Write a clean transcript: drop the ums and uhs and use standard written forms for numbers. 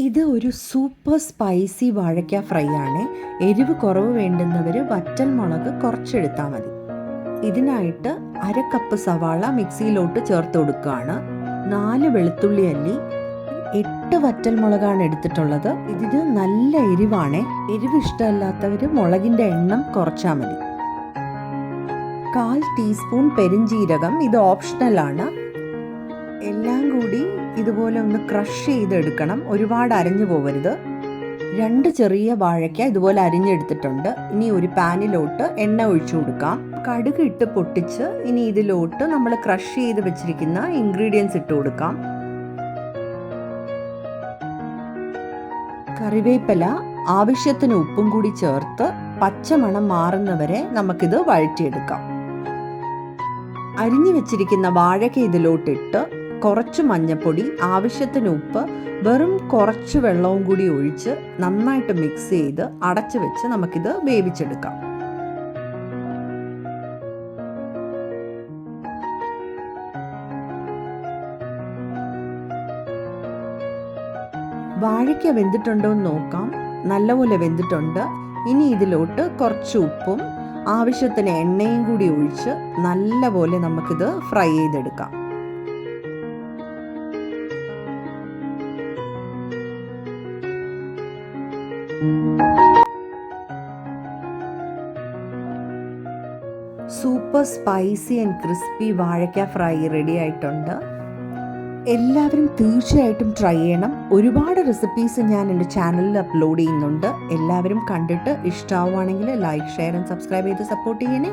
ഇത് ഒരു super spicy വാഴയ്ക്ക fry ആണ്. എരിവ് കുറവ് വേണ്ടുന്നവർ വറ്റൽ മുളക് കുറച്ചെടുത്താൽ മതി. ഇതിനായിട്ട് 1/2 കപ്പ് സവാള മിക്സിയിലോട്ട് ചേർത്ത് കൊടുക്കുകയാണ്. 4 വെളുത്തുള്ളി അല്ലി, 8 വറ്റൽ മുളകാണ് എടുത്തിട്ടുള്ളത്. ഇതിന് നല്ല എരിവാണ്. എരിവ് ഇഷ്ടമല്ലാത്തവർ മുളകിൻ്റെ എണ്ണം കുറച്ചാൽ മതി. 1/4 ടീസ്പൂൺ പെരിഞ്ജീരകം, ഇത് ഓപ്ഷണലാണ്. എല്ലാം കൂടി ഇതുപോലെ ഒന്ന് ക്രഷ് ചെയ്തെടുക്കണം, ഒരുപാട് അരഞ്ഞു പോകരുത്. 2 ചെറിയ വാഴയ്ക്ക ഇതുപോലെ അരിഞ്ഞെടുത്തിട്ടുണ്ട്. ഇനി ഒരു പാനിലോട്ട് എണ്ണ ഒഴിച്ചു കൊടുക്കാം. കടുക് ഇട്ട് പൊട്ടിച്ച് ഇനി ഇതിലോട്ട് നമ്മൾ ക്രഷ് ചെയ്ത് വെച്ചിരിക്കുന്ന ഇൻഗ്രീഡിയൻസ് ഇട്ട് കൊടുക്കാം. കറിവേപ്പില, ആവശ്യത്തിന് ഉപ്പും കൂടി ചേർത്ത് പച്ചമണം മാറുന്നവരെ നമുക്കിത് വഴറ്റിയെടുക്കാം. അരിഞ്ഞു വെച്ചിരിക്കുന്ന വാഴയ്ക്ക ഇതിലോട്ടിട്ട് കുറച്ച് മഞ്ഞൾപ്പൊടി, ആവശ്യത്തിന് ഉപ്പ്, വെറും കുറച്ച് വെള്ളവും കൂടി ഒഴിച്ച് നന്നായിട്ട് മിക്സ് ചെയ്ത് അടച്ചു വെച്ച് നമുക്കിത് വേവിച്ചെടുക്കാം. വാഴയ്ക്ക വെന്തിട്ടുണ്ടോ എന്ന് നോക്കാം. നല്ലപോലെ വെന്തിട്ടുണ്ട്. ഇനി ഇതിലോട്ട് കുറച്ച് ഉപ്പും ആവശ്യത്തിന് എണ്ണയും കൂടി ഒഴിച്ച് നല്ലപോലെ നമുക്കിത് ഫ്രൈ ചെയ്തെടുക്കാം. സൂപ്പർ സ്പൈസി ആൻഡ് ക്രിസ്പി വാഴയ്ക്ക ഫ്രൈ റെഡി ആയിട്ടുണ്ട്. എല്ലാവരും തീർച്ചയായിട്ടും ട്രൈ ചെയ്യണം. ഒരുപാട് റെസിപ്പീസ് ഞാൻ എൻ്റെ ചാനലിൽ അപ്ലോഡ് ചെയ്യുന്നുണ്ട്. എല്ലാവരും കണ്ടിട്ട് ഇഷ്ടമാവുകയാണെങ്കിൽ ലൈക്ക്, ഷെയർ ആൻഡ് സബ്സ്ക്രൈബ് ചെയ്ത് സപ്പോർട്ട് ചെയ്യണേ.